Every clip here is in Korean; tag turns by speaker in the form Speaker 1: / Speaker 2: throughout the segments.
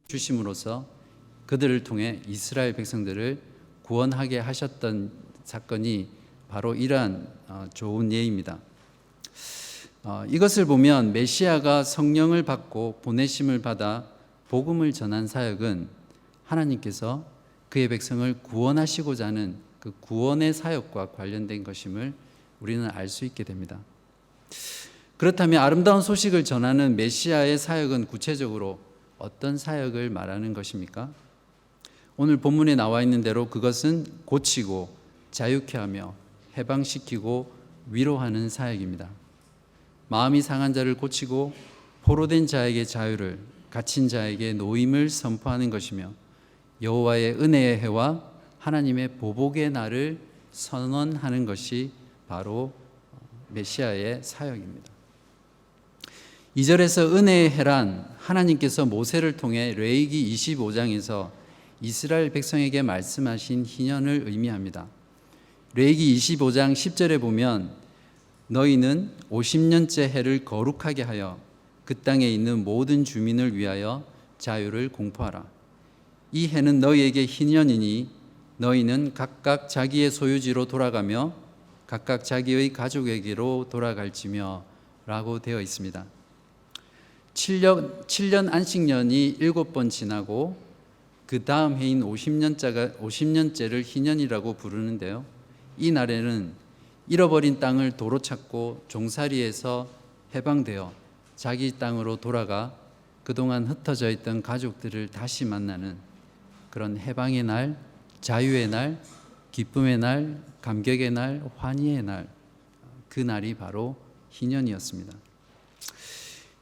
Speaker 1: 주심으로써 그들을 통해 이스라엘 백성들을 구원하게 하셨던 사건이 바로 이러한 좋은 예입니다. 이것을 보면 메시아가 성령을 받고 보내심을 받아 복음을 전한 사역은 하나님께서 그의 백성을 구원하시고자 하는 그 구원의 사역과 관련된 것임을 우리는 알 수 있게 됩니다. 그렇다면 아름다운 소식을 전하는 메시아의 사역은 구체적으로 어떤 사역을 말하는 것입니까? 오늘 본문에 나와 있는 대로 그것은 고치고 자유케 하며 해방시키고 위로하는 사역입니다. 마음이 상한 자를 고치고 포로된 자에게 자유를, 갇힌 자에게 노임을 선포하는 것이며 여호와의 은혜의 해와 하나님의 보복의 날을 선언하는 것이 바로 메시아의 사역입니다. 2절에서 은혜의 해란 하나님께서 모세를 통해 레위기 25장에서 이스라엘 백성에게 말씀하신 희년을 의미합니다. 레위기 25장 10절에 보면 너희는 50년째 해를 거룩하게 하여 그 땅에 있는 모든 주민을 위하여 자유를 공포하라. 이 해는 너희에게 희년이니 너희는 각각 자기의 소유지로 돌아가며 각각 자기의 가족에게로 돌아갈지며 라고 되어 있습니다. 7년 안식년이 7번 지나고 그 다음 해인 50년째를 희년이라고 부르는데요. 이 날에는 잃어버린 땅을 도로 찾고 종살이에서 해방되어 자기 땅으로 돌아가 그동안 흩어져 있던 가족들을 다시 만나는 그런 해방의 날, 자유의 날, 기쁨의 날, 감격의 날, 환희의 날, 그 날이 바로 희년이었습니다.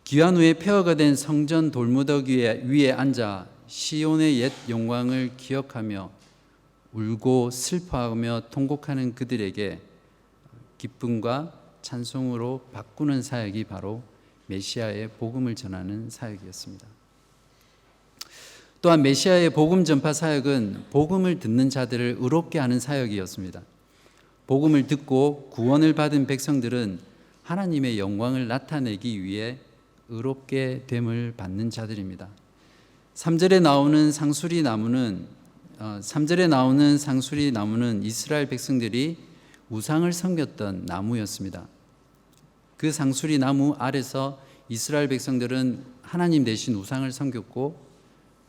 Speaker 1: 귀환 후에 폐허가 된 성전 돌무더기 위에 앉아 시온의 옛 영광을 기억하며 울고 슬퍼하며 통곡하는 그들에게 기쁨과 찬송으로 바꾸는 사역이 바로 메시아의 복음을 전하는 사역이었습니다. 또한 메시아의 복음 전파 사역은 복음을 듣는 자들을 의롭게 하는 사역이었습니다. 복음을 듣고 구원을 받은 백성들은 하나님의 영광을 나타내기 위해 의롭게 됨을 받는 자들입니다. 3절에 나오는 상수리 나무는 이스라엘 백성들이 우상을 섬겼던 나무였습니다. 그 상수리 나무 아래서 이스라엘 백성들은 하나님 대신 우상을 섬겼고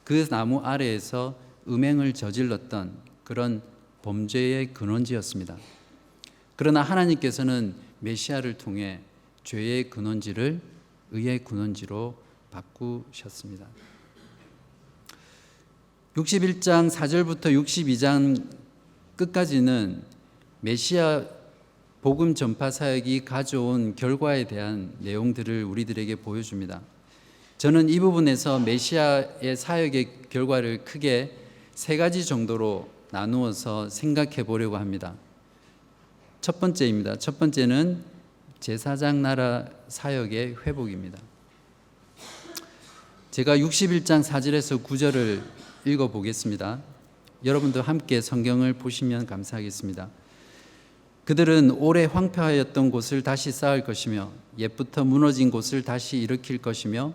Speaker 1: 그 나무 아래에서 음행을 저질렀던 그런 범죄의 근원지였습니다. 그러나 하나님께서는 메시아를 통해 죄의 근원지를 의의 근원지로 바꾸셨습니다. 61장 4절부터 62장 끝까지는 메시아 복음 전파 사역이 가져온 결과에 대한 내용들을 우리들에게 보여줍니다. 저는 이 부분에서 메시아의 사역의 결과를 크게 세 가지 정도로 나누어서 생각해 보려고 합니다. 첫 번째입니다. 첫 번째는 제사장 나라 사역의 회복입니다. 제가 61장 4절에서 9절을 읽어보겠습니다. 여러분도 함께 성경을 보시면 감사하겠습니다. 그들은 오래 황폐하였던 곳을 다시 쌓을 것이며 옛부터 무너진 곳을 다시 일으킬 것이며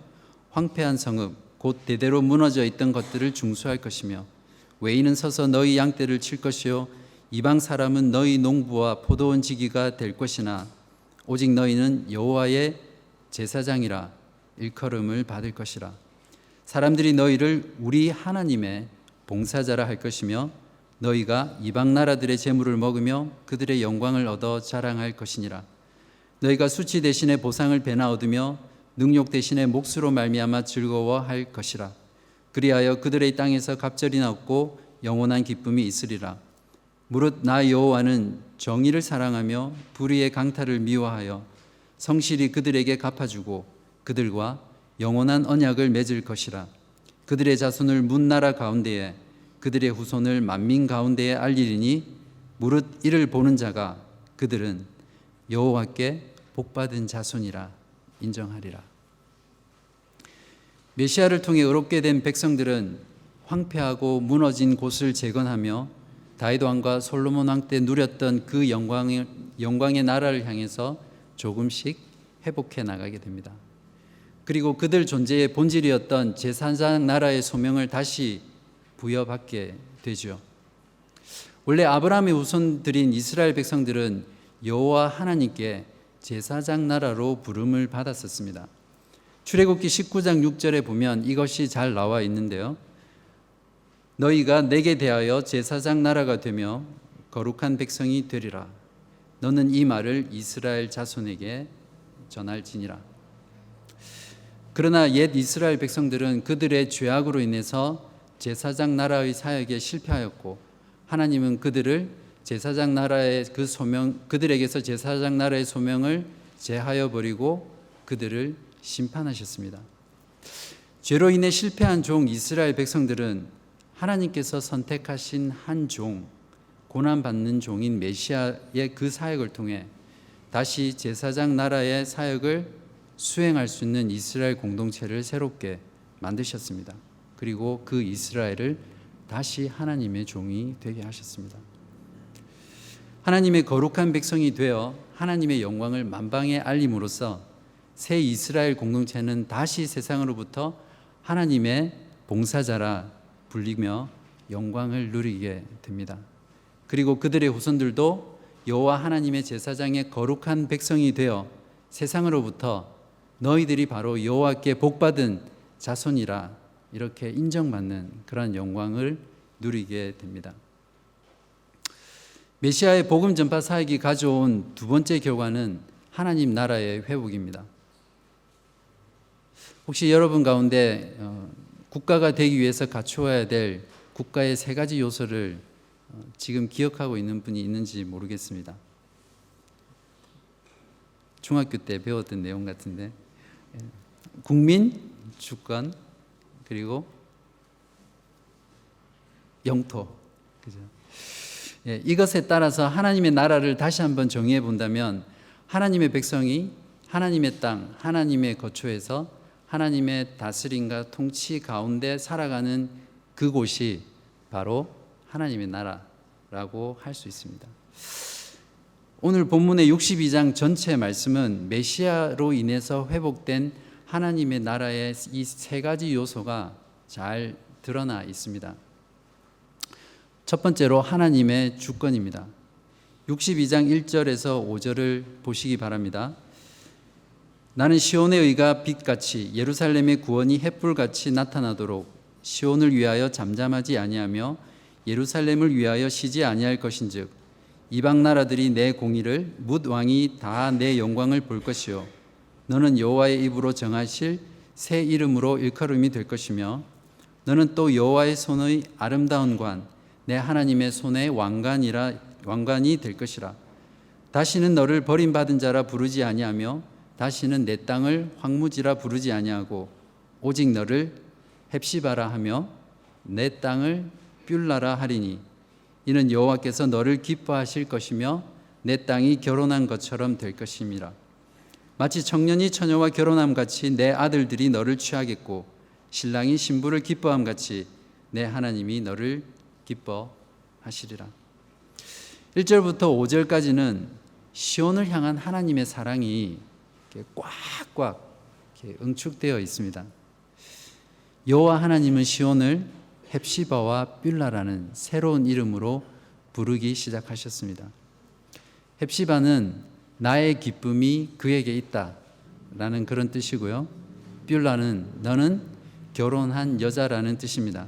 Speaker 1: 황폐한 성읍 곧 대대로 무너져 있던 것들을 중수할 것이며 외인은 서서 너희 양떼를 칠 것이요 이방 사람은 너희 농부와 포도원 지기가 될 것이나 오직 너희는 여호와의 제사장이라 일컬음을 받을 것이라. 사람들이 너희를 우리 하나님의 봉사자라 할 것이며 너희가 이방 나라들의 재물을 먹으며 그들의 영광을 얻어 자랑할 것이니라. 너희가 수치 대신에 보상을 배나 얻으며 능욕 대신에 몫으로 말미암아 즐거워할 것이라. 그리하여 그들의 땅에서 갑절이 없고 영원한 기쁨이 있으리라. 무릇 나 여호와는 정의를 사랑하며 불의의 강탈을 미워하여 성실히 그들에게 갚아주고 그들과 영원한 언약을 맺을 것이라. 그들의 자손을 문나라 가운데에 그들의 후손을 만민 가운데에 알리리니 무릇 이를 보는 자가 그들은 여호와께 복받은 자손이라 인정하리라. 메시아를 통해 의롭게 된 백성들은 황폐하고 무너진 곳을 재건하며 다윗 왕과 솔로몬 왕 때 누렸던 그 영광의 나라를 향해서 조금씩 회복해 나가게 됩니다. 그리고 그들 존재의 본질이었던 제사장 나라의 소명을 다시 부여받게 되죠. 원래 아브라함의 후손들인 이스라엘 백성들은 여호와 하나님께 제사장 나라로 부름을 받았었습니다. 출애굽기 19장 6절에 보면 이것이 잘 나와 있는데요. 너희가 내게 대하여 제사장 나라가 되며 거룩한 백성이 되리라. 너는 이 말을 이스라엘 자손에게 전할지니라. 그러나 옛 이스라엘 백성들은 그들의 죄악으로 인해서 제사장 나라의 사역에 실패하였고, 하나님은 그들을 제사장 나라의 그들에게서 제사장 나라의 소명을 제하여 버리고 그들을 심판하셨습니다. 죄로 인해 실패한 종 이스라엘 백성들은 하나님께서 선택하신 한 종, 고난받는 종인 메시아의 그 사역을 통해 다시 제사장 나라의 사역을 수행할 수 있는 이스라엘 공동체를 새롭게 만드셨습니다. 그리고 그 이스라엘을 다시 하나님의 종이 되게 하셨습니다. 하나님의 거룩한 백성이 되어 하나님의 영광을 만방에 알림으로써 새 이스라엘 공동체는 다시 세상으로부터 하나님의 봉사자라 불리며 영광을 누리게 됩니다. 그리고 그들의 후손들도 여호와 하나님의 제사장의 거룩한 백성이 되어 세상으로부터 너희들이 바로 여호와께 복받은 자손이라 이렇게 인정받는 그러한 영광을 누리게 됩니다. 메시아의 복음 전파 사역이 가져온 두 번째 결과는 하나님 나라의 회복입니다. 혹시 여러분 가운데 국가가 되기 위해서 갖추어야 될 국가의 세 가지 요소를 지금 기억하고 있는 분이 있는지 모르겠습니다. 중학교 때 배웠던 내용 같은데, 국민, 주권, 그리고 영토. 그죠? 이것에 따라서 하나님의 나라를 다시 한번 정의해 본다면, 하나님의 백성이 하나님의 땅, 하나님의 거처에서 하나님의 다스림과 통치 가운데 살아가는 그곳이 바로 하나님의 나라라고 할 수 있습니다. 오늘 본문의 62장 전체 말씀은 메시아로 인해서 회복된 하나님의 나라의 이 세 가지 요소가 잘 드러나 있습니다. 첫 번째로 하나님의 주권입니다. 62장 1절에서 5절을 보시기 바랍니다. 나는 시온의 의가 빛같이 예루살렘의 구원이 햇불같이 나타나도록 시온을 위하여 잠잠하지 아니하며 예루살렘을 위하여 쉬지 아니할 것인즉 이방 나라들이 내 공의를 뭇 왕이 다 내 영광을 볼 것이요 너는 여호와의 입으로 정하실 새 이름으로 일컬음이 될 것이며 너는 또 여호와의 손의 아름다운 관 내 하나님의 손의 왕관이 될 것이라. 다시는 너를 버림받은 자라 부르지 아니하며 다시는 내 땅을 황무지라 부르지 아니하고 오직 너를 헵시바라 하며 내 땅을 뷸라라 하리니 이는 여호와께서 너를 기뻐하실 것이며 내 땅이 결혼한 것처럼 될 것임이라. 마치 청년이 처녀와 결혼함 같이 내 아들들이 너를 취하겠고 신랑이 신부를 기뻐함 같이 내 하나님이 너를 기뻐하시리라. 1절부터 5절까지는 시온을 향한 하나님의 사랑이 꽉꽉 응축되어 있습니다. 여호와 하나님은 시온을 헵시바와 뷸라라는 새로운 이름으로 부르기 시작하셨습니다. 헵시바는 나의 기쁨이 그에게 있다라는 그런 뜻이고요. 뷸라는 너는 결혼한 여자라는 뜻입니다.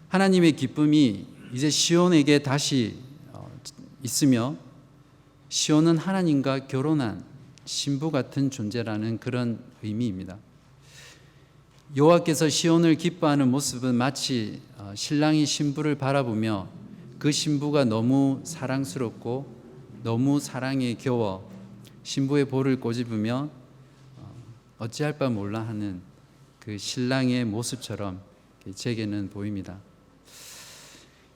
Speaker 1: 하나님의 기쁨이 이제 시온에게 다시 있으며 시온은 하나님과 결혼한 신부 같은 존재라는 그런 의미입니다. 여호와께서 시온을 기뻐하는 모습은 마치 신랑이 신부를 바라보며 그 신부가 너무 사랑스럽고 너무 사랑에 겨워 신부의 볼을 꼬집으며 어찌할 바 몰라 하는 그 신랑의 모습처럼 제게는 보입니다.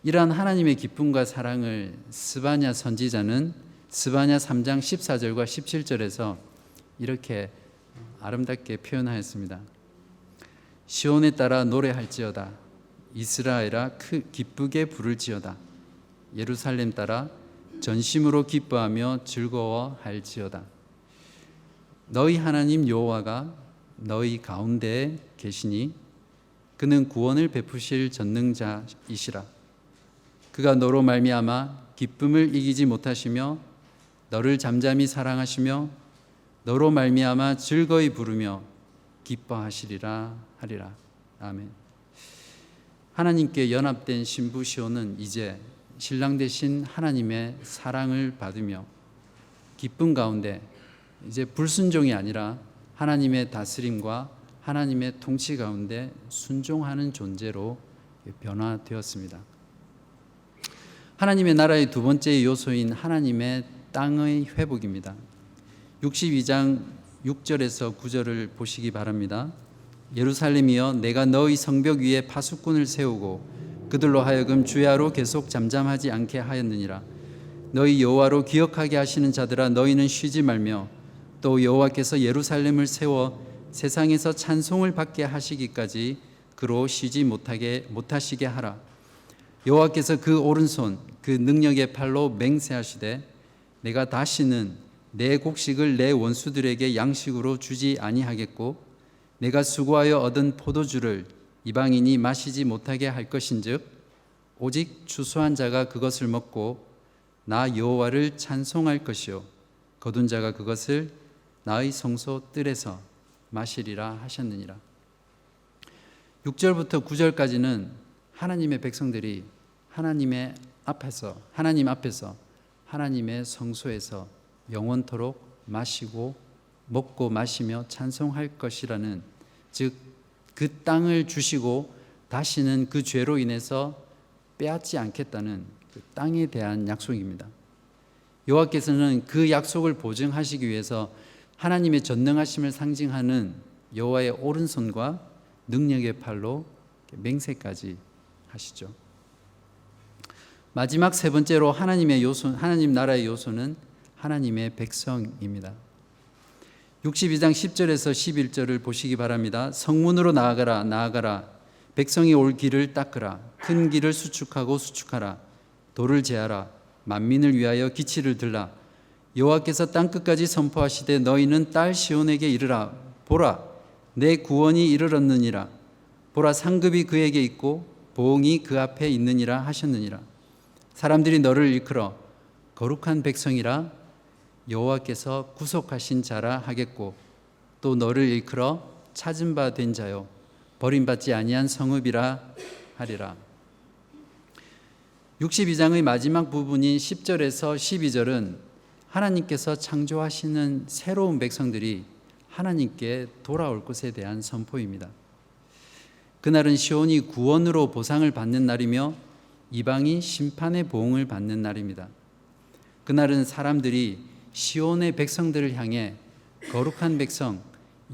Speaker 1: 이러한 하나님의 기쁨과 사랑을 스바냐 선지자는 스바냐 3장 14절과 17절에서 이렇게 아름답게 표현하였습니다. 시온에 따라 노래할지어다. 이스라엘아 기쁘게 부를지어다. 예루살렘 따라 전심으로 기뻐하며 즐거워할지어다. 너희 하나님 여호와가 너희 가운데 계시니 그는 구원을 베푸실 전능자이시라. 그가 너로 말미암아 기쁨을 이기지 못하시며 너를 잠잠히 사랑하시며 너로 말미암아 즐거이 부르며 기뻐하시리라 하리라. 아멘. 하나님께 연합된 신부 시온은 이제 신랑 되신 하나님의 사랑을 받으며 기쁨 가운데 이제 불순종이 아니라 하나님의 다스림과 하나님의 통치 가운데 순종하는 존재로 변화되었습니다. 하나님의 나라의 두 번째 요소인 하나님의 땅의 회복입니다. 62장 6절에서 9절을 보시기 바랍니다. 예루살렘이여 내가 너희 성벽 위에 파수꾼을 세우고 그들로 하여금 주야로 계속 잠잠하지 않게 하였느니라. 너희 여호와로 기억하게 하시는 자들아 너희는 쉬지 말며 또 여호와께서 예루살렘을 세워 세상에서 찬송을 받게 하시기까지 그로 쉬지 못하시게 하라. 여호와께서 그 오른손 그 능력의 팔로 맹세하시되 내가 다시는 내 곡식을 내 원수들에게 양식으로 주지 아니하겠고 내가 수고하여 얻은 포도주를 이방인이 마시지 못하게 할 것인즉 오직 추수한 자가 그것을 먹고 나 여호와를 찬송할 것이요 거둔 자가 그것을 나의 성소 뜰에서 마시리라 하셨느니라. 6절부터 9절까지는 하나님의 백성들이 하나님 앞에서 하나님의 성소에서 영원토록 마시고 먹고 마시며 찬송할 것이라는, 즉 그 땅을 주시고 다시는 그 죄로 인해서 빼앗지 않겠다는 그 땅에 대한 약속입니다. 여호와께서는 그 약속을 보증하시기 위해서 하나님의 전능하심을 상징하는 여호와의 오른손과 능력의 팔로 맹세까지 하시죠. 마지막 세 번째로 하나님 나라의 요소는 하나님의 백성입니다. 62장 10절에서 11절을 보시기 바랍니다. 성문으로 나아가라. 백성이 올 길을 닦으라. 큰 길을 수축하라. 돌을 제하라. 만민을 위하여 기치를 들라. 여호와께서 땅끝까지 선포하시되 너희는 딸 시온에게 이르라. 보라, 내 구원이 이르렀느니라. 보라, 상급이 그에게 있고 보응이 그 앞에 있느니라 하셨느니라. 사람들이 너를 일컬어 거룩한 백성이라 여호와께서 구속하신 자라 하겠고 또 너를 일컬어 찾은 바 된 자요 버림받지 아니한 성읍이라 하리라. 62장의 마지막 부분인 10절에서 12절은 하나님께서 창조하시는 새로운 백성들이 하나님께 돌아올 것에 대한 선포입니다. 그날은 시온이 구원으로 보상을 받는 날이며 이방이 심판의 보응을 받는 날입니다. 그날은 사람들이 시온의 백성들을 향해 거룩한 백성,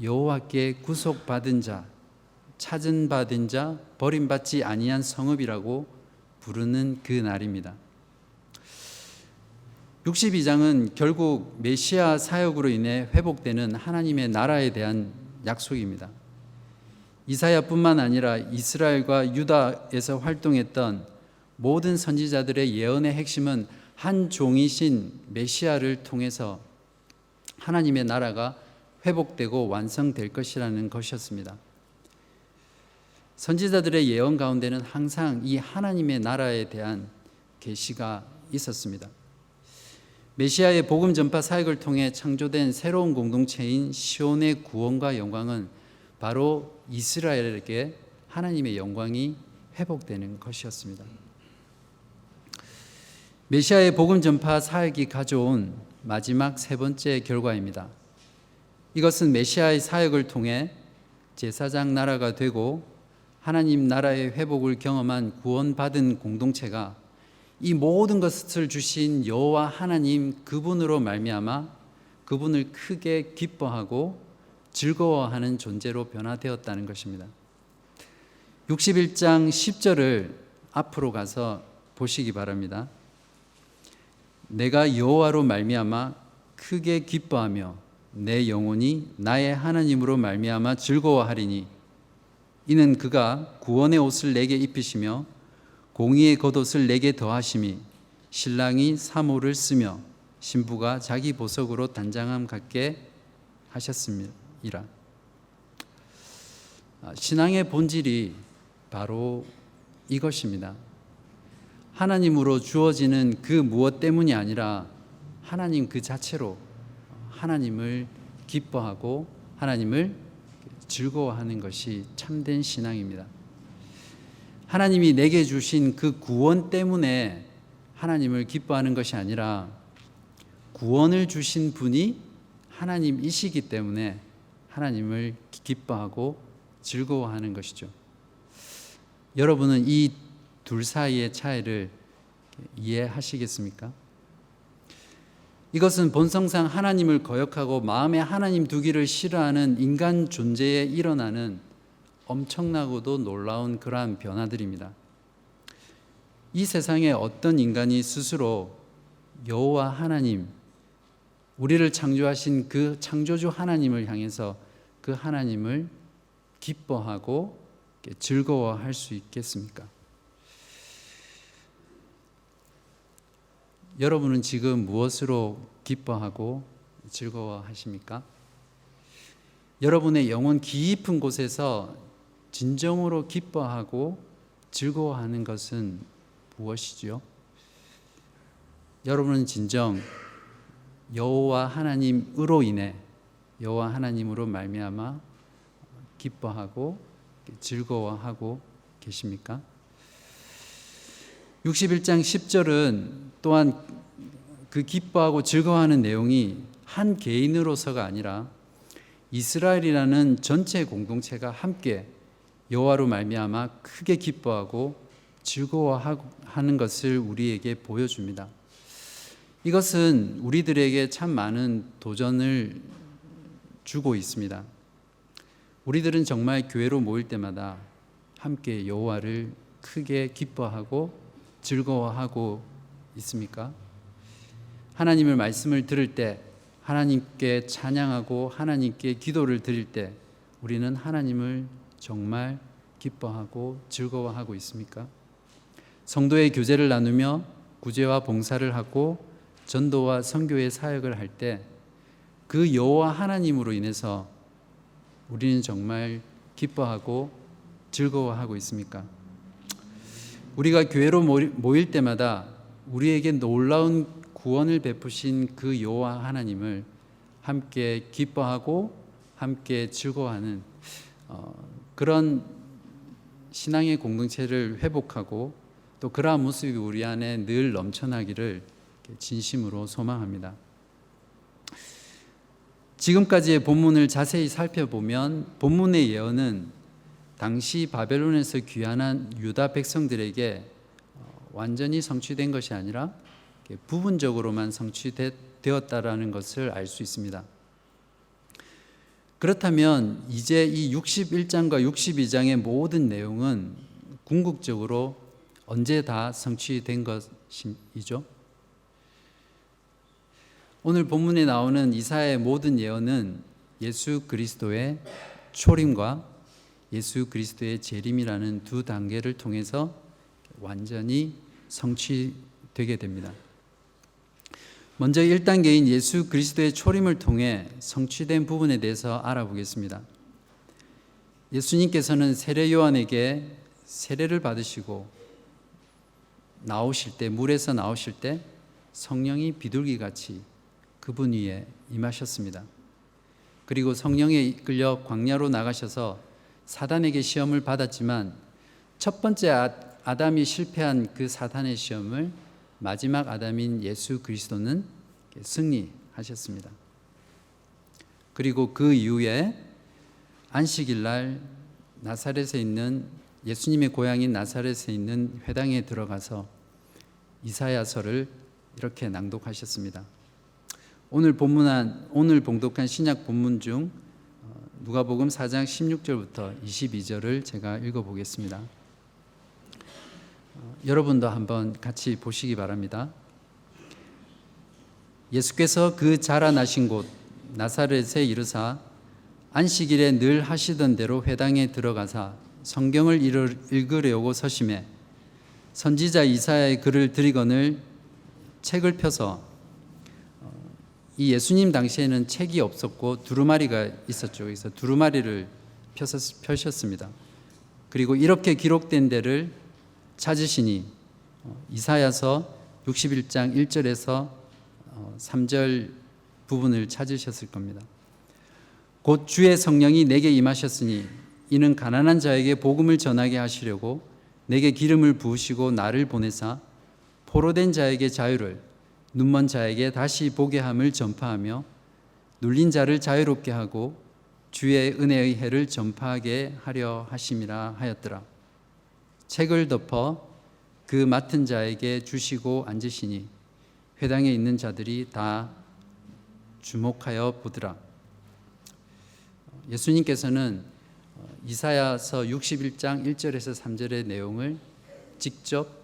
Speaker 1: 여호와께 구속받은 자, 찾은 바 된 자, 버림받지 아니한 성읍이라고 부르는 그 날입니다. 62장은 결국 메시아 사역으로 인해 회복되는 하나님의 나라에 대한 약속입니다. 이사야뿐만 아니라 이스라엘과 유다에서 활동했던 모든 선지자들의 예언의 핵심은 한 종이신 메시아를 통해서 하나님의 나라가 회복되고 완성될 것이라는 것이었습니다. 선지자들의 예언 가운데는 항상 이 하나님의 나라에 대한 계시가 있었습니다. 메시아의 복음 전파 사역을 통해 창조된 새로운 공동체인 시온의 구원과 영광은 바로 이스라엘에게 하나님의 영광이 회복되는 것이었습니다. 메시아의 복음 전파 사역이 가져온 마지막 세 번째 결과입니다. 이것은 메시아의 사역을 통해 제사장 나라가 되고 하나님 나라의 회복을 경험한 구원받은 공동체가 이 모든 것을 주신 여호와 하나님 그분으로 말미암아 그분을 크게 기뻐하고 즐거워하는 존재로 변화되었다는 것입니다. 61장 10절을 앞으로 가서 보시기 바랍니다. 내가 여호와로 말미암아 크게 기뻐하며 내 영혼이 나의 하나님으로 말미암아 즐거워하리니 이는 그가 구원의 옷을 내게 입히시며 공의의 겉옷을 내게 더하심이 신랑이 사모를 쓰며 신부가 자기 보석으로 단장함 갖게 하셨음이라. 신앙의 본질이 바로 이것입니다. 하나님으로 주어지는 그 무엇 때문이 아니라 하나님 그 자체로 하나님을 기뻐하고 하나님을 즐거워하는 것이 참된 신앙입니다. 하나님이 내게 주신 그 구원 때문에 하나님을 기뻐하는 것이 아니라 구원을 주신 분이 하나님이시기 때문에 하나님을 기뻐하고 즐거워하는 것이죠. 여러분은 이 둘 사이의 차이를 이해하시겠습니까? 이것은 본성상 하나님을 거역하고 마음에 하나님 두기를 싫어하는 인간 존재에 일어나는 엄청나고도 놀라운 그러한 변화들입니다. 이 세상에 어떤 인간이 스스로 여호와 하나님, 우리를 창조하신 그 창조주 하나님을 향해서 그 하나님을 기뻐하고 즐거워할 수 있겠습니까? 여러분은 지금 무엇으로 기뻐하고 즐거워하십니까? 여러분의 영혼 깊은 곳에서 진정으로 기뻐하고 즐거워하는 것은 무엇이죠? 여러분은 진정 여호와 하나님으로 인해 여호와 하나님으로 말미암아 기뻐하고 즐거워하고 계십니까? 61장 10절은 또한 그 기뻐하고 즐거워하는 내용이 한 개인으로서가 아니라 이스라엘이라는 전체 공동체가 함께 여호와로 말미암아 크게 기뻐하고 즐거워하는 것을 우리에게 보여줍니다. 이것은 우리들에게 참 많은 도전을 주고 있습니다. 우리들은 정말 교회로 모일 때마다 함께 여호와를 크게 기뻐하고 즐거워하고 있습니까? 하나님의 말씀을 들을 때, 하나님께 찬양하고 하나님께 기도를 드릴 때 우리는 하나님을 정말 기뻐하고 즐거워하고 있습니까? 성도의 교제를 나누며 구제와 봉사를 하고 전도와 선교의 사역을 할 때 그 여호와 하나님으로 인해서 우리는 정말 기뻐하고 즐거워하고 있습니까? 우리가 교회로 모일 때마다 우리에게 놀라운 구원을 베푸신 그 여호와 하나님을 함께 기뻐하고 함께 즐거워하는 그런 신앙의 공동체를 회복하고 또 그러한 모습이 우리 안에 늘 넘쳐나기를 진심으로 소망합니다. 지금까지의 본문을 자세히 살펴보면 본문의 예언은 당시 바벨론에서 귀환한 유다 백성들에게 완전히 성취된 것이 아니라 부분적으로만 성취되었다라는 것을 알 수 있습니다. 그렇다면 이제 이 61장과 62장의 모든 내용은 궁극적으로 언제 다 성취된 것이죠? 오늘 본문에 나오는 이사야의 모든 예언은 예수 그리스도의 초림과 예수 그리스도의 재림이라는 두 단계를 통해서 완전히 성취되게 됩니다. 먼저 1단계인 예수 그리스도의 초림을 통해 성취된 부분에 대해서 알아보겠습니다. 예수님께서는 세례 요한에게 세례를 받으시고 나오실 때, 물에서 나오실 때 성령이 비둘기같이 그분 위에 임하셨습니다. 그리고 성령에 이끌려 광야로 나가셔서 사단에게 시험을 받았지만 첫 번째 아담이 실패한 그 사단의 시험을 마지막 아담인 예수 그리스도는 승리하셨습니다. 그리고 그 이후에 안식일 날 나사렛에 있는 예수님의 고향인 나사렛에 있는 회당에 들어가서 이사야서를 이렇게 낭독하셨습니다. 오늘 봉독한 신약 본문 중 누가복음 4장 16절부터 22절을 제가 읽어보겠습니다. 여러분도 한번 같이 보시기 바랍니다. 예수께서 그 자라나신 곳 나사렛에 이르사 안식일에 늘 하시던 대로 회당에 들어가사 성경을 읽으려고 서심해 선지자 이사야의 글을 들이거늘 책을 펴서 이 예수님 당시에는 책이 없었고 두루마리가 있었죠. 그래서 두루마리를 펴셨습니다. 그리고 이렇게 기록된 데를 찾으시니 이사야서 61장 1절에서 3절 부분을 찾으셨을 겁니다. 곧 주의 성령이 내게 임하셨으니 이는 가난한 자에게 복음을 전하게 하시려고 내게 기름을 부으시고 나를 보내사 포로된 자에게 자유를, 눈먼 자에게 다시 보게 함을 전파하며 눌린 자를 자유롭게 하고 주의 은혜의 해를 전파하게 하려 하심이라 하였더라. 책을 덮어 그 맡은 자에게 주시고 앉으시니 회당에 있는 자들이 다 주목하여 보더라. 예수님께서는 이사야서 61장 1절에서 3절의 내용을 직접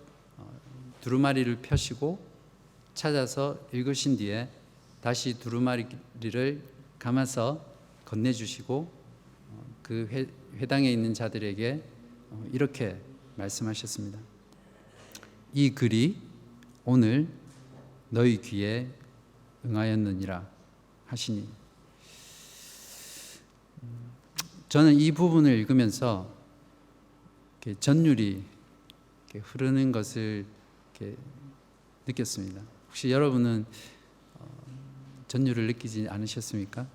Speaker 1: 두루마리를 펴시고 찾아서 읽으신 뒤에 다시 두루마리를 감아서 건네주시고 그 회당에 있는 자들에게 이렇게 말씀하셨습니다. 이 글이 오늘 너희 귀에 응하였느니라 하시니, 저는 이 부분을 읽으면서 전율이 흐르는 것을 느꼈습니다. 혹시 여러분은 전율을 느끼지 않으셨습니까?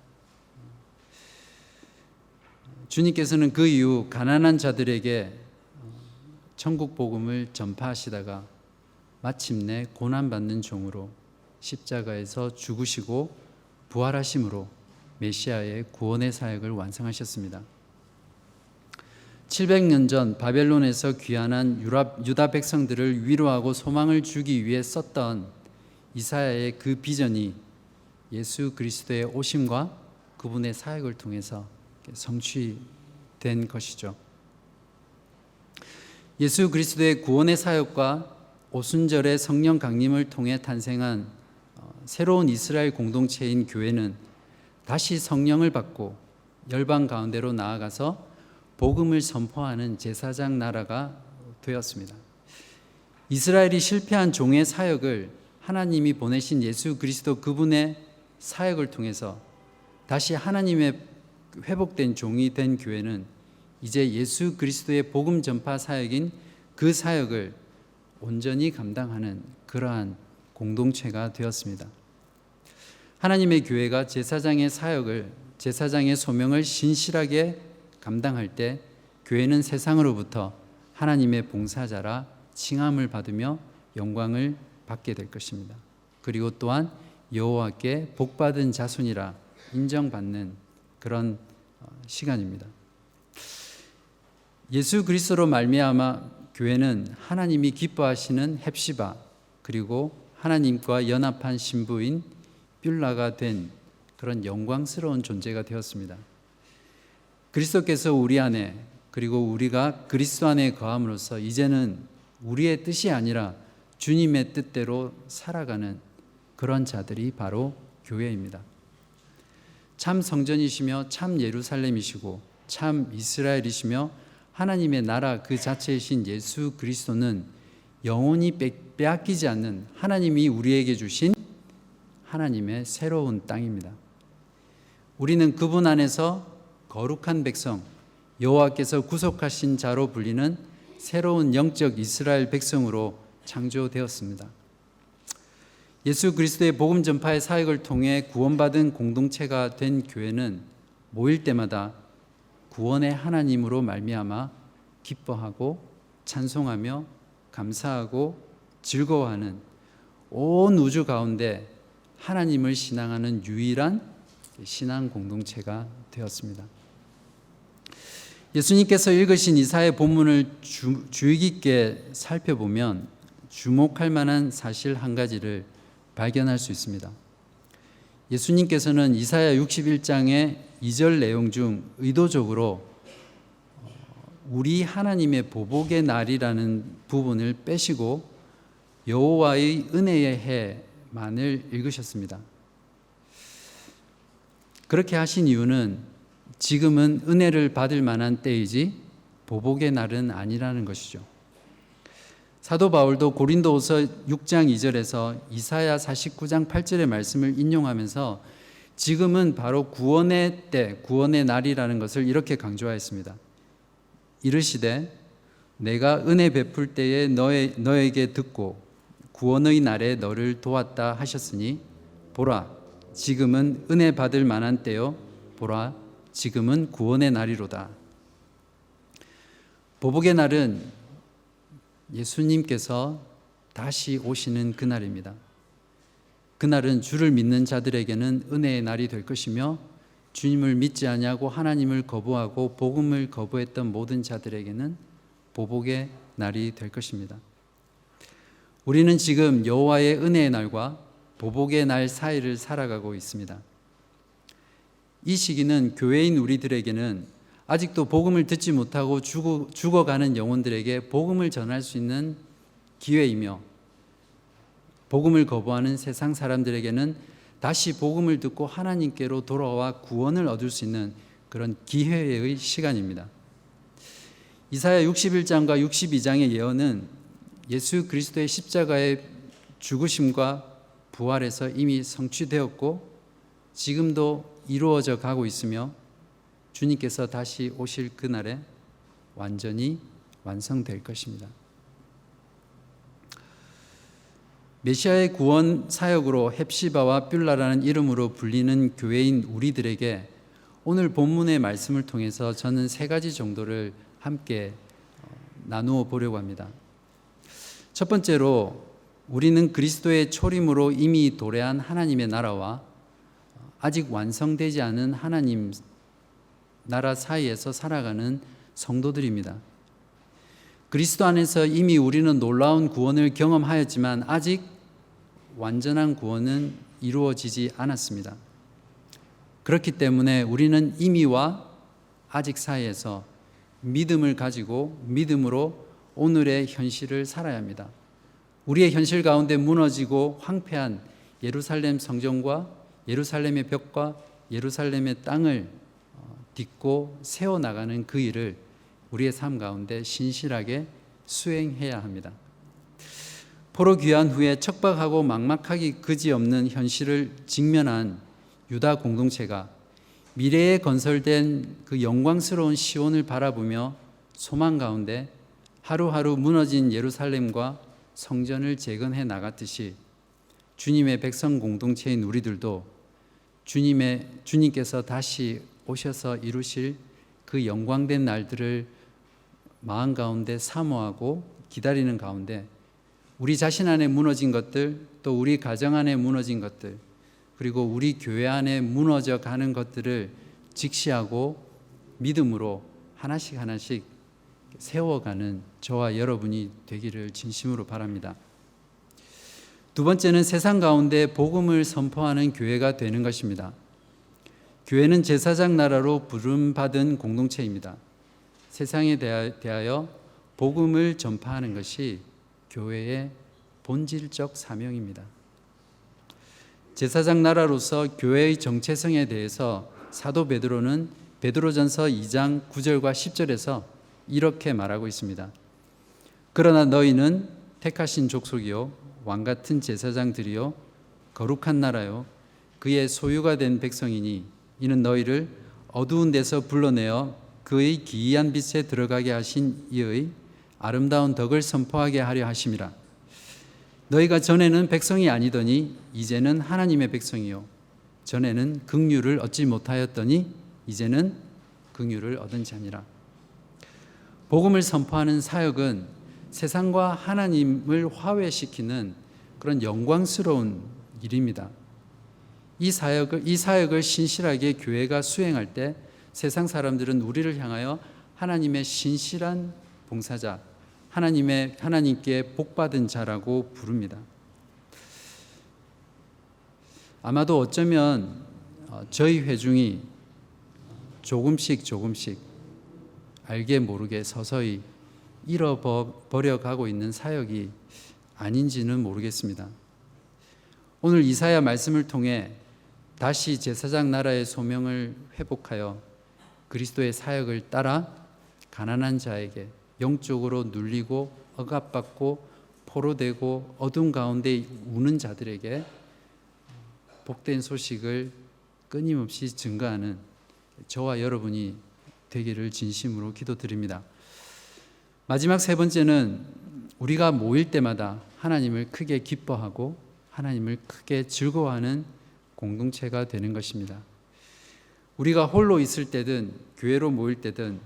Speaker 1: 주님께서는 그 이후 가난한 자들에게 천국 복음을 전파하시다가 마침내 고난받는 종으로 십자가에서 죽으시고 부활하심으로 메시아의 구원의 사역을 완성하셨습니다. 700년 전 바벨론에서 귀환한 유다 백성들을 위로하고 소망을 주기 위해 썼던 이사야의 그 비전이 예수 그리스도의 오심과 그분의 사역을 통해서 성취된 것이죠. 예수 그리스도의 구원의 사역과 오순절의 성령 강림을 통해 탄생한 새로운 이스라엘 공동체인 교회는 다시 성령을 받고 열방 가운데로 나아가서 복음을 선포하는 제사장 나라가 되었습니다. 이스라엘이 실패한 종의 사역을 하나님이 보내신 예수 그리스도 그분의 사역을 통해서 다시 하나님의 회복된 종이 된 교회는 이제 예수 그리스도의 복음 전파 사역인 그 사역을 온전히 감당하는 그러한 공동체가 되었습니다. 하나님의 교회가 제사장의 사역을, 제사장의 소명을 신실하게 감당할 때 교회는 세상으로부터 하나님의 봉사자라 칭함을 받으며 영광을 받게 될 것입니다. 그리고 또한 여호와께 복받은 자손이라 인정받는 그런 시간입니다. 예수 그리스도로 말미암아 교회는 하나님이 기뻐하시는 헵시바, 그리고 하나님과 연합한 신부인 뷸라가 된 그런 영광스러운 존재가 되었습니다. 그리스도께서 우리 안에, 그리고 우리가 그리스도 안에 거함으로써 이제는 우리의 뜻이 아니라 주님의 뜻대로 살아가는 그런 자들이 바로 교회입니다. 참 성전이시며 참 예루살렘이시고 참 이스라엘이시며 하나님의 나라 그 자체이신 예수 그리스도는 영원히 빼앗기지 않는 하나님이 우리에게 주신 하나님의 새로운 땅입니다. 우리는 그분 안에서 거룩한 백성, 여호와께서 구속하신 자로 불리는 새로운 영적 이스라엘 백성으로 창조되었습니다. 예수 그리스도의 복음 전파의 사역을 통해 구원받은 공동체가 된 교회는 모일 때마다 구원의 하나님으로 말미암아 기뻐하고 찬송하며 감사하고 즐거워하는 온 우주 가운데 하나님을 신앙하는 유일한 신앙 공동체가 되었습니다. 예수님께서 읽으신 이사야의 본문을 주의 깊게 살펴보면 주목할 만한 사실 한 가지를 발견할 수 있습니다. 예수님께서는 이사야 61장의 2절 내용 중 의도적으로 우리 하나님의 보복의 날이라는 부분을 빼시고 여호와의 은혜의 해만을 읽으셨습니다. 그렇게 하신 이유는 지금은 은혜를 받을 만한 때이지 보복의 날은 아니라는 것이죠. 사도 바울도 고린도후서 6장 2절에서 이사야 49장 8절의 말씀을 인용하면서 지금은 바로 구원의 때, 구원의 날이라는 것을 이렇게 강조하였습니다. 이르시되 내가 은혜 베풀 때에 너에게 듣고 구원의 날에 너를 도왔다 하셨으니 보라 지금은 은혜 받을 만한 때요 보라 지금은 구원의 날이로다. 보복의 날은 예수님께서 다시 오시는 그날입니다. 그날은 주를 믿는 자들에게는 은혜의 날이 될 것이며 주님을 믿지 아니하고 하나님을 거부하고 복음을 거부했던 모든 자들에게는 보복의 날이 될 것입니다. 우리는 지금 여호와의 은혜의 날과 보복의 날 사이를 살아가고 있습니다. 이 시기는 교회인 우리들에게는 아직도 복음을 듣지 못하고 죽어가는 영혼들에게 복음을 전할 수 있는 기회이며, 복음을 거부하는 세상 사람들에게는 다시 복음을 듣고 하나님께로 돌아와 구원을 얻을 수 있는 그런 기회의 시간입니다. 이사야 61장과 62장의 예언은 예수 그리스도의 십자가의 죽으심과 부활에서 이미 성취되었고 지금도 이루어져 가고 있으며 주님께서 다시 오실 그날에 완전히 완성될 것입니다. 메시아의 구원 사역으로 헵시바와 뷸라라는 이름으로 불리는 교회인 우리들에게 오늘 본문의 말씀을 통해서 저는 세 가지 정도를 함께 나누어 보려고 합니다. 첫 번째로 우리는 그리스도의 초림으로 이미 도래한 하나님의 나라와 아직 완성되지 않은 하나님 나라 사이에서 살아가는 성도들입니다. 그리스도 안에서 이미 우리는 놀라운 구원을 경험하였지만 아직 완전한 구원은 이루어지지 않았습니다. 그렇기 때문에 우리는 이미와 아직 사이에서 믿음을 가지고 믿음으로 오늘의 현실을 살아야 합니다. 우리의 현실 가운데 무너지고 황폐한 예루살렘 성전과 예루살렘의 벽과 예루살렘의 땅을 딛고 세워나가는 그 일을 우리의 삶 가운데 신실하게 수행해야 합니다. 포로 귀환 후에 척박하고 막막하기 그지없는 현실을 직면한 유다 공동체가 미래에 건설된 그 영광스러운 시온을 바라보며 소망 가운데 하루하루 무너진 예루살렘과 성전을 재건해 나갔듯이 주님의 백성 공동체인 우리들도 주님께서 다시 오셔서 이루실 그 영광된 날들을 마음 가운데 사모하고 기다리는 가운데 우리 자신 안에 무너진 것들, 또 우리 가정 안에 무너진 것들, 그리고 우리 교회 안에 무너져 가는 것들을 직시하고 믿음으로 하나씩 하나씩 세워가는 저와 여러분이 되기를 진심으로 바랍니다. 두 번째는 세상 가운데 복음을 선포하는 교회가 되는 것입니다. 교회는 제사장 나라로 부름받은 공동체입니다. 세상에 대하여 복음을 전파하는 것이 교회의 본질적 사명입니다. 제사장 나라로서 교회의 정체성에 대해서 사도 베드로는 베드로전서 2장 9절과 10절에서 이렇게 말하고 있습니다. 그러나 너희는 택하신 족속이요 왕같은 제사장들이요 거룩한 나라요 그의 소유가 된 백성이니 이는 너희를 어두운 데서 불러내어 그의 기이한 빛에 들어가게 하신 이의 아름다운 덕을 선포하게 하려 하심이라. 너희가 전에는 백성이 아니더니 이제는 하나님의 백성이요 전에는 긍휼을 얻지 못하였더니 이제는 긍휼을 얻은 자니라. 복음을 선포하는 사역은 세상과 하나님을 화해시키는 그런 영광스러운 일입니다. 이 사역을 신실하게 교회가 수행할 때 세상 사람들은 우리를 향하여 하나님의 신실한 봉사자, 하나님께 복받은 자라고 부릅니다. 아마도 어쩌면 저희 회중이 조금씩 알게 모르게 서서히 잃어버려 가고 있는 사역이 아닌지는 모르겠습니다. 오늘 이사야 말씀을 통해 다시 제사장 나라의 소명을 회복하여 그리스도의 사역을 따라 가난한 자에게 영적으로 눌리고 억압받고 포로되고 어둠 가운데 우는 자들에게 복된 소식을 끊임없이 증가하는 저와 여러분이 되기를 진심으로 기도드립니다. 마지막 세 번째는 우리가 모일 때마다 하나님을 크게 기뻐하고 하나님을 크게 즐거워하는 공동체가 되는 것입니다. 우리가 홀로 있을 때든 교회로 모일 때든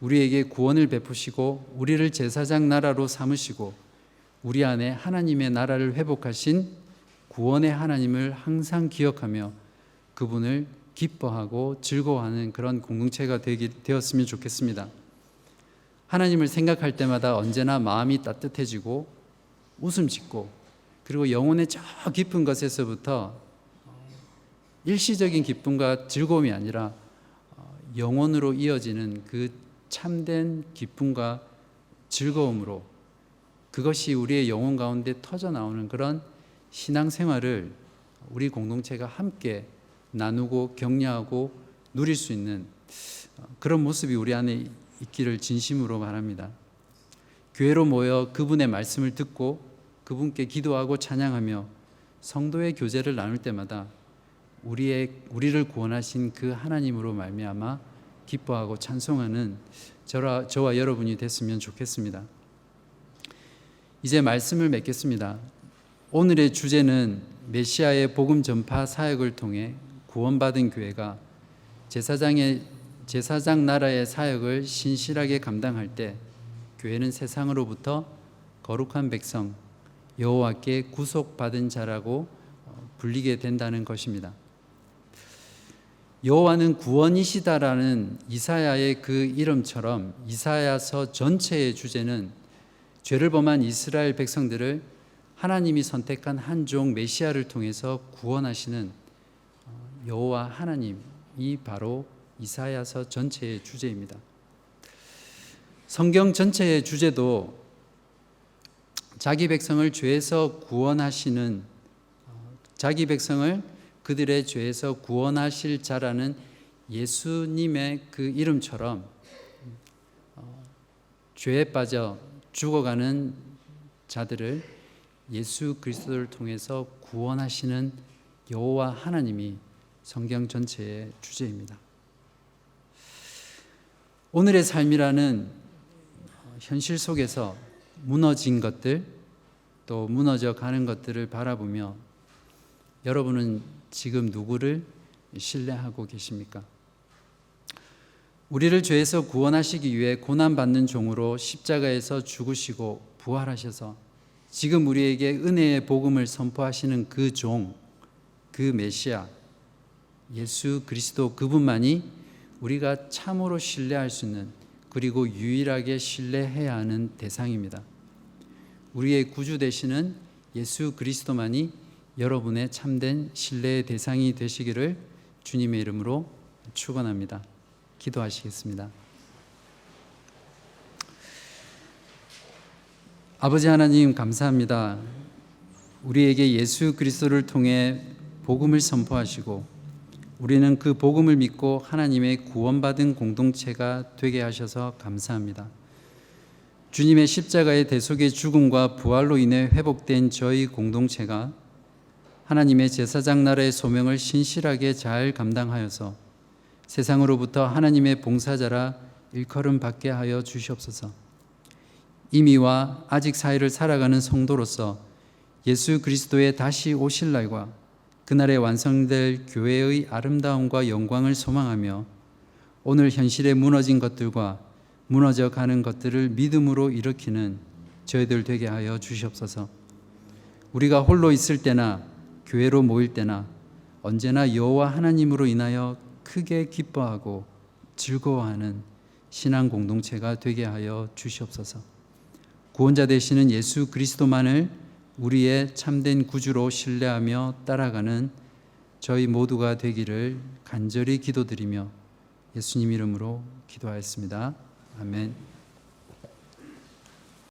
Speaker 1: 우리에게 구원을 베푸시고 우리를 제사장 나라로 삼으시고 우리 안에 하나님의 나라를 회복하신 구원의 하나님을 항상 기억하며 그분을 기뻐하고 즐거워하는 그런 공동체가 되었으면 좋겠습니다. 하나님을 생각할 때마다 언제나 마음이 따뜻해지고 웃음 짓고 그리고 영혼의 저 깊은 것에서부터 일시적인 기쁨과 즐거움이 아니라 영혼으로 이어지는 그 참된 기쁨과 즐거움으로 그것이 우리의 영혼 가운데 터져 나오는 그런 신앙생활을 우리 공동체가 함께 나누고 격려하고 누릴 수 있는 그런 모습이 우리 안에 있기를 진심으로 바랍니다. 교회로 모여 그분의 말씀을 듣고 그분께 기도하고 찬양하며 성도의 교제를 나눌 때마다 우리를 구원하신 그 하나님으로 말미암아 기뻐하고 찬송하는 저와 여러분이 됐으면 좋겠습니다. 이제 말씀을 맺겠습니다. 오늘의 주제는 메시아의 복음 전파 사역을 통해 구원받은 교회가 제사장 나라의 사역을 신실하게 감당할 때 교회는 세상으로부터 거룩한 백성, 여호와께 구속받은 자라고 불리게 된다는 것입니다. 여호와는 구원이시다라는 이사야의 그 이름처럼 이사야서 전체의 주제는 죄를 범한 이스라엘 백성들을 하나님이 선택한 한 종 메시아를 통해서 구원하시는 여호와 하나님이 바로 이사야서 전체의 주제입니다. 성경 전체의 주제도 자기 백성을 죄에서 구원하시는 자기 백성을 그들의 죄에서 구원하실 자라는 예수님의 그 이름처럼 죄에 빠져 죽어가는 자들을 예수 그리스도를 통해서 구원하시는 여호와 하나님이 성경 전체의 주제입니다. 오늘의 삶이라는 현실 속에서 무너진 것들 또 무너져 가는 것들을 바라보며 여러분은 지금 누구를 신뢰하고 계십니까? 우리를 죄에서 구원하시기 위해 고난받는 종으로 십자가에서 죽으시고 부활하셔서 지금 우리에게 은혜의 복음을 선포하시는 그 종, 그 메시아 예수 그리스도 그분만이 우리가 참으로 신뢰할 수 있는 그리고 유일하게 신뢰해야 하는 대상입니다. 우리의 구주 되시는 예수 그리스도만이 여러분의 참된 신뢰의 대상이 되시기를 주님의 이름으로 축원합니다. 기도하시겠습니다. 아버지 하나님 감사합니다. 우리에게 예수 그리스도를 통해 복음을 선포하시고 우리는 그 복음을 믿고 하나님의 구원받은 공동체가 되게 하셔서 감사합니다. 주님의 십자가의 대속의 죽음과 부활로 인해 회복된 저희 공동체가 하나님의 제사장 나라의 소명을 신실하게 잘 감당하여서 세상으로부터 하나님의 봉사자라 일컬음 받게 하여 주시옵소서. 이미와 아직 사이를 살아가는 성도로서 예수 그리스도의 다시 오실 날과 그날에 완성될 교회의 아름다움과 영광을 소망하며 오늘 현실에 무너진 것들과 무너져 가는 것들을 믿음으로 일으키는 저희들 되게 하여 주시옵소서. 우리가 홀로 있을 때나 교회로 모일 때나 언제나 여호와 하나님으로 인하여 크게 기뻐하고 즐거워하는 신앙 공동체가 되게 하여 주시옵소서. 구원자 되시는 예수 그리스도만을 우리의 참된 구주로 신뢰하며 따라가는 저희 모두가 되기를 간절히 기도드리며 예수님 이름으로 기도하였습니다. 아멘.